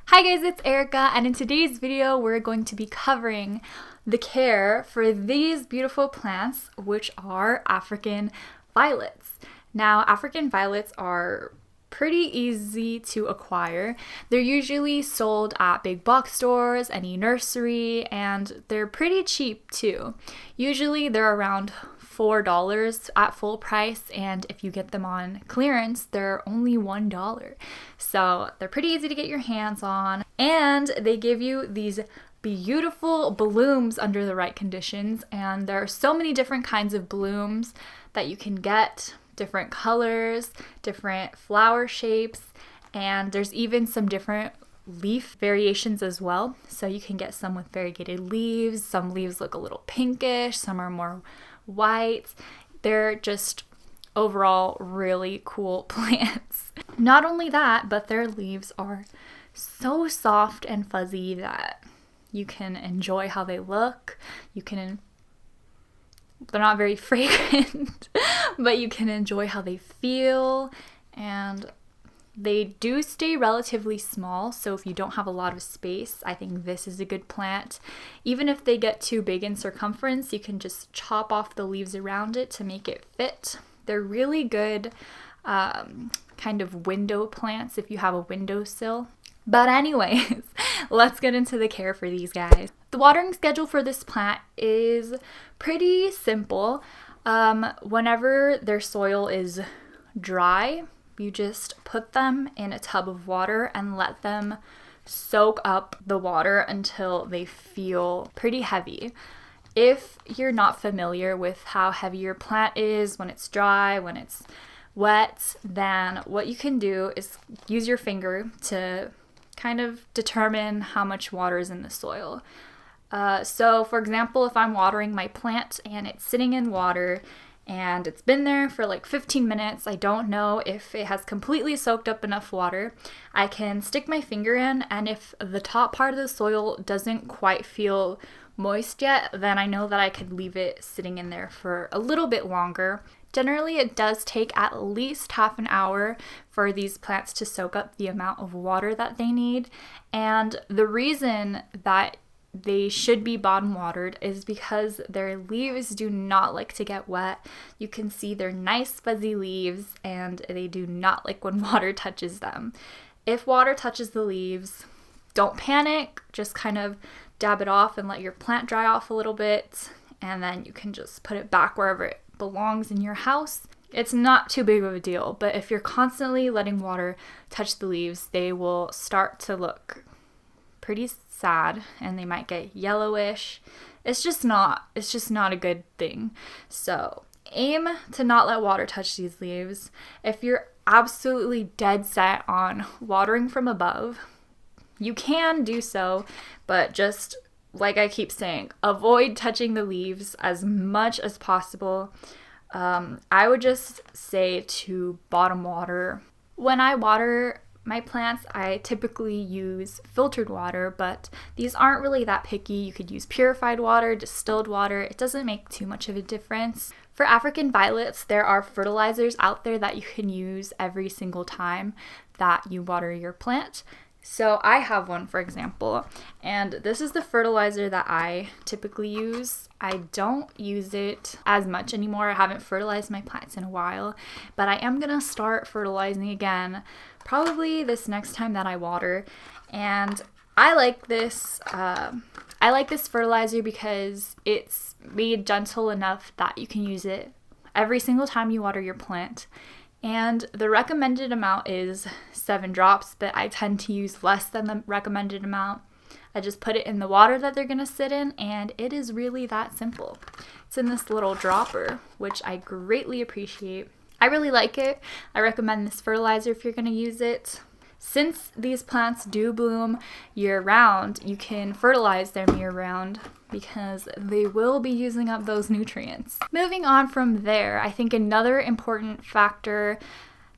Hi guys, it's Erika, and in today's video we're going to be covering the care for these beautiful plants, which are African violets. Now, African violets are pretty easy to acquire. They're usually sold at big box stores, any nursery, and they're pretty cheap too. Usually they're around $4 at full price, and if you get them on clearance, they're only $1. So they're pretty easy to get your hands on, and they give you these beautiful blooms under the right conditions. And there are so many different kinds of blooms that you can get, different colors, different flower shapes, and there's even some different leaf variations as well. So you can get some with variegated leaves. Some leaves look a little pinkish, some are more white. They're just overall really cool plants. Not only that, but their leaves are so soft and fuzzy that you can enjoy how they look. They're not very fragrant, but you can enjoy how they feel, and they do stay relatively small, so if you don't have a lot of space, I think this is a good plant. Even if they get too big in circumference, you can just chop off the leaves around it to make it fit. They're really good kind of window plants if you have a windowsill. But anyways, let's get into the care for these guys. The watering schedule for this plant is pretty simple. Whenever their soil is dry, you just put them in a tub of water and let them soak up the water until they feel pretty heavy. If you're not familiar with how heavy your plant is when it's dry, when it's wet, then what you can do is use your finger to kind of determine how much water is in the soil. So for example, if I'm watering my plant and it's sitting in water and it's been there for like 15 minutes, I don't know if it has completely soaked up enough water, I can stick my finger in, and if the top part of the soil doesn't quite feel moist yet, then I know that I could leave it sitting in there for a little bit longer. Generally, it does take at least half an hour for these plants to soak up the amount of water that they need, and the reason that they should be bottom watered is because their leaves do not like to get wet. You can see they're nice fuzzy leaves, and they do not like when water touches them. If water touches the leaves, don't panic, just kind of dab it off and let your plant dry off a little bit, and then you can just put it back wherever it belongs in your house. It's not too big of a deal, but if you're constantly letting water touch the leaves, they will start to look pretty sad and they might get yellowish. It's just not a good thing. So aim to not let water touch these leaves. If you're absolutely dead set on watering from above, you can do so, but just like I keep saying, avoid touching the leaves as much as possible. I would just say to bottom water. When I water my plants, I typically use filtered water, but these aren't really that picky. You could use purified water, distilled water. It doesn't make too much of a difference. For African violets, there are fertilizers out there that you can use every single time that you water your plant. So I have one, for example, and this is the fertilizer that I typically use. I don't use it as much anymore. I haven't fertilized my plants in a while, but I am gonna start fertilizing again probably this next time that I water. And I like this fertilizer because it's made gentle enough that you can use it every single time you water your plant. And the recommended amount is 7 drops, but I tend to use less than the recommended amount. I just put it in the water that they're going to sit in, and it is really that simple. It's in this little dropper, which I greatly appreciate. I really like it. I recommend this fertilizer if you're going to use it. Since these plants do bloom year-round, you can fertilize them year-round because they will be using up those nutrients. Moving on from there, I think another important factor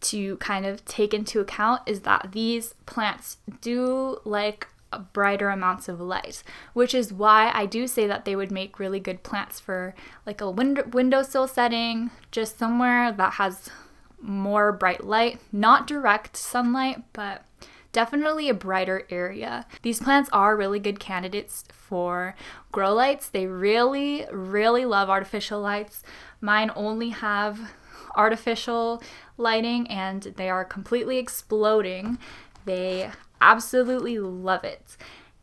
to kind of take into account is that these plants do like brighter amounts of light, which is why I do say that they would make really good plants for like a windowsill setting, just somewhere that has more bright light, not direct sunlight, but definitely a brighter area. These plants are really good candidates for grow lights. They really, really love artificial lights. Mine only have artificial lighting and they are completely exploding. They absolutely love it.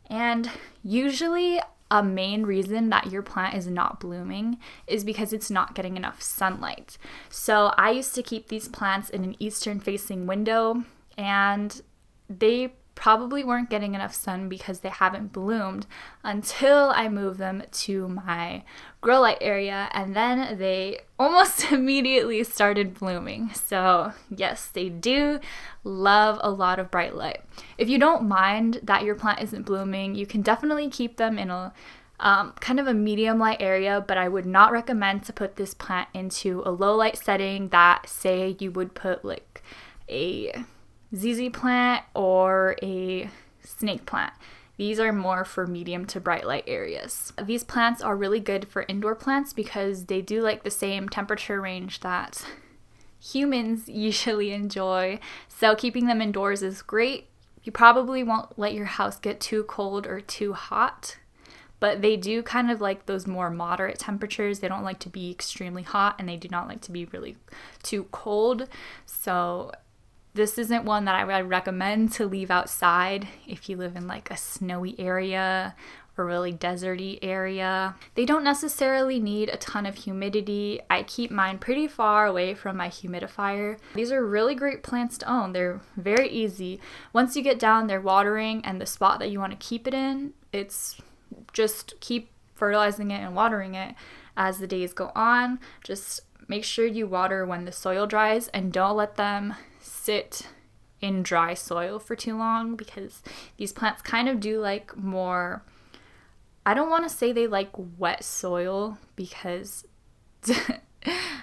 And usually a main reason that your plant is not blooming is because it's not getting enough sunlight. So I used to keep these plants in an eastern facing window, and they probably weren't getting enough sun because they haven't bloomed until I moved them to my grow light area, and then they almost immediately started blooming. So yes, they do love a lot of bright light. If you don't mind that your plant isn't blooming, you can definitely keep them in a kind of a medium light area, but I would not recommend to put this plant into a low light setting that, say, you would put like a ZZ plant or a snake plant. These are more for medium to bright light areas. These plants are really good for indoor plants because they do like the same temperature range that humans usually enjoy. So keeping them indoors is great. You probably won't let your house get too cold or too hot, but they do kind of like those more moderate temperatures. They don't like to be extremely hot and they do not like to be really too cold. So this isn't one that I would recommend to leave outside if you live in like a snowy area or really deserty area. They don't necessarily need a ton of humidity. I keep mine pretty far away from my humidifier. These are really great plants to own. They're very easy. Once you get down their watering and the spot that you want to keep it in, it's just keep fertilizing it and watering it as the days go on. Just make sure you water when the soil dries and don't let them sit in dry soil for too long, because these plants kind of do like more, I don't want to say they like wet soil, because I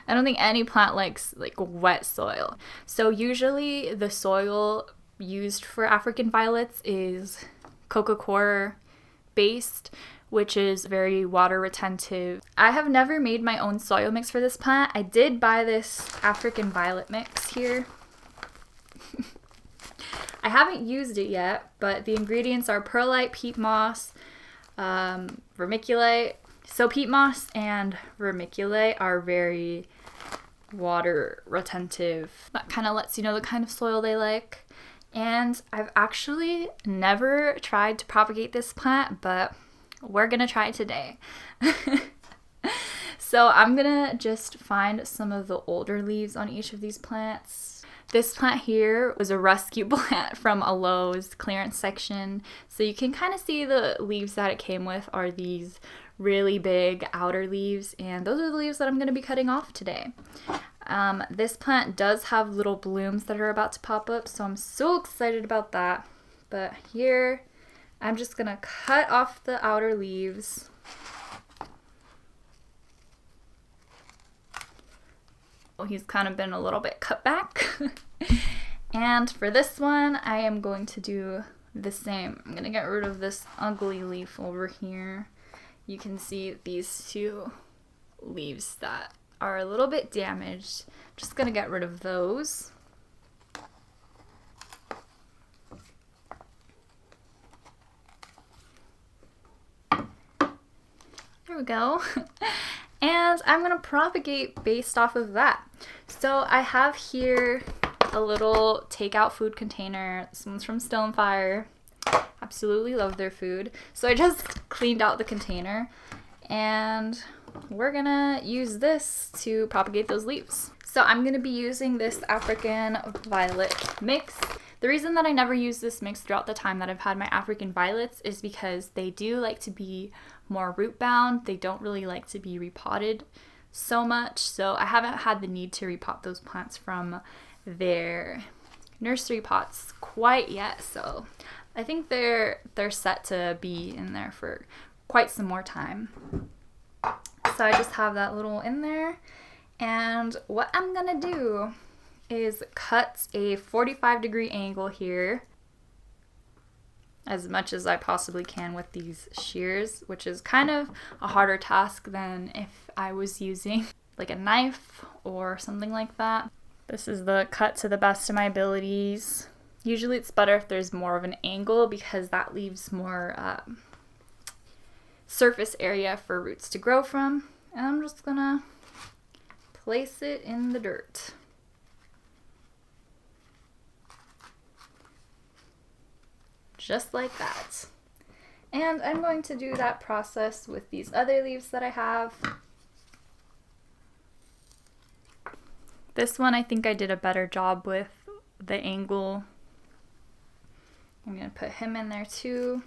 don't think any plant likes like wet soil. So usually the soil used for African violets is coca coir based, which is very water retentive. I have never made my own soil mix for this plant. I did buy this African violet mix here. I haven't used it yet, but the ingredients are perlite, peat moss, vermiculite. So peat moss and vermiculite are very water retentive. That kind of lets you know the kind of soil they like. And I've actually never tried to propagate this plant, but we're gonna try it today. So I'm gonna just find some of the older leaves on each of these plants. This plant here was a rescue plant from a Lowe's clearance section. So you can kind of see the leaves that it came with are these really big outer leaves, and those are the leaves that I'm going to be cutting off today. This plant does have little blooms that are about to pop up, so I'm so excited about that. But here, I'm just going to cut off the outer leaves. He's kind of been a little bit cut back. And for this one, I am going to do the same. I'm going to get rid of this ugly leaf over here. You can see these two leaves that are a little bit damaged. Just going to get rid of those. There we go. And I'm going to propagate based off of that. So I have here a little takeout food container. This one's from Stone Fire. Absolutely love their food. So I just cleaned out the container, and we're going to use this to propagate those leaves. So I'm going to be using this African violet mix. The reason that I never use this mix throughout the time that I've had my African violets is because they do like to be more root bound. They don't really like to be repotted so much. So I haven't had the need to repot those plants from their nursery pots quite yet. So I think they're set to be in there for quite some more time. So I just have that little in there. And what I'm gonna do is cut a 45-degree angle here as much as I possibly can with these shears, which is kind of a harder task than if I was using like a knife or something like that. This is the cut to the best of my abilities. Usually it's better if there's more of an angle because that leaves more surface area for roots to grow from. And I'm just gonna place it in the dirt. Just like that. And I'm going to do that process with these other leaves that I have. This one I think I did a better job with the angle. I'm going to put him in there too.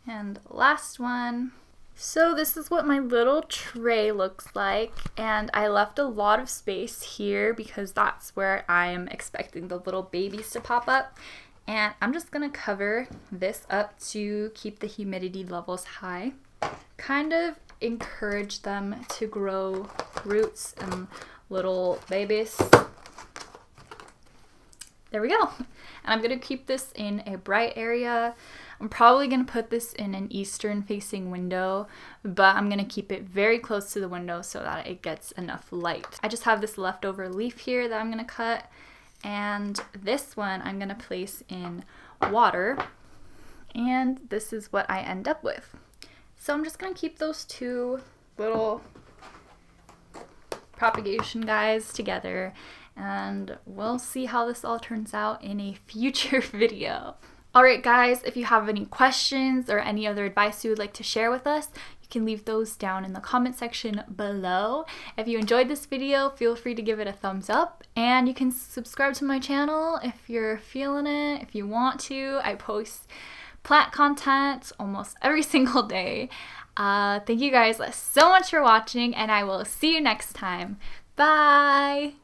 And last one. So this is what my little tray looks like, and I left a lot of space here because that's where I'm expecting the little babies to pop up. And I'm just gonna cover this up to keep the humidity levels high. Kind of encourage them to grow roots and little babies. There we go. And I'm gonna keep this in a bright area. I'm probably going to put this in an eastern facing window, but I'm going to keep it very close to the window so that it gets enough light. I just have this leftover leaf here that I'm going to cut, and this one I'm going to place in water, and this is what I end up with. So I'm just going to keep those two little propagation guys together, and we'll see how this all turns out in a future video. Alright guys, if you have any questions or any other advice you would like to share with us, you can leave those down in the comment section below. If you enjoyed this video, feel free to give it a thumbs up, and you can subscribe to my channel if you're feeling it, if you want to. I post plant content almost every single day. Thank you guys so much for watching, and I will see you next time. Bye!